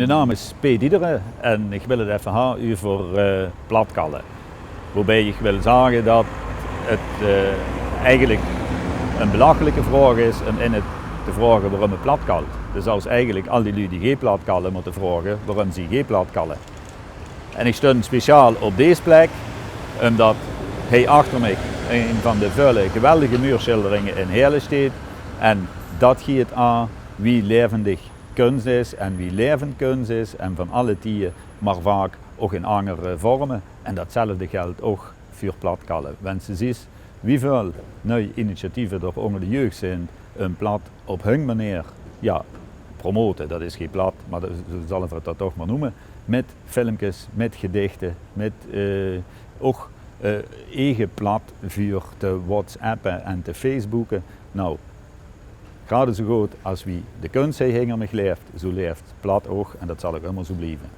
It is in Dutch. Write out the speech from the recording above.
Mijn naam is P. Diederen en ik wil het even hebben over platkallen. Waarbij ik wil zeggen dat het eigenlijk een belachelijke vraag is om in het te vragen waarom het platkalt. Dus als eigenlijk al die lui die geen platkallen moeten vragen waarom ze geen platkallen. En ik stond speciaal op deze plek omdat hij achter mij een van de vuile geweldige muurschilderingen in Heerlen staat. En dat geeft aan wie levendig kunst is en wie levend kunst is en van alle tijden, maar vaak ook in andere vormen. En datzelfde geldt ook voor platkallen. Wanneer je ziet wieveel nieuwe initiatieven er onder de jeugd zijn, een plat op hun manier promoten, dat is geen plat, maar zo zullen we dat toch maar noemen, met filmpjes, met gedichten, met ook eigen plat voor te whatsappen en te facebooken. Nou, gerade zo goed als wie de kunst hinger me leeft, zo leeft plat ook en dat zal ook immer zo blijven.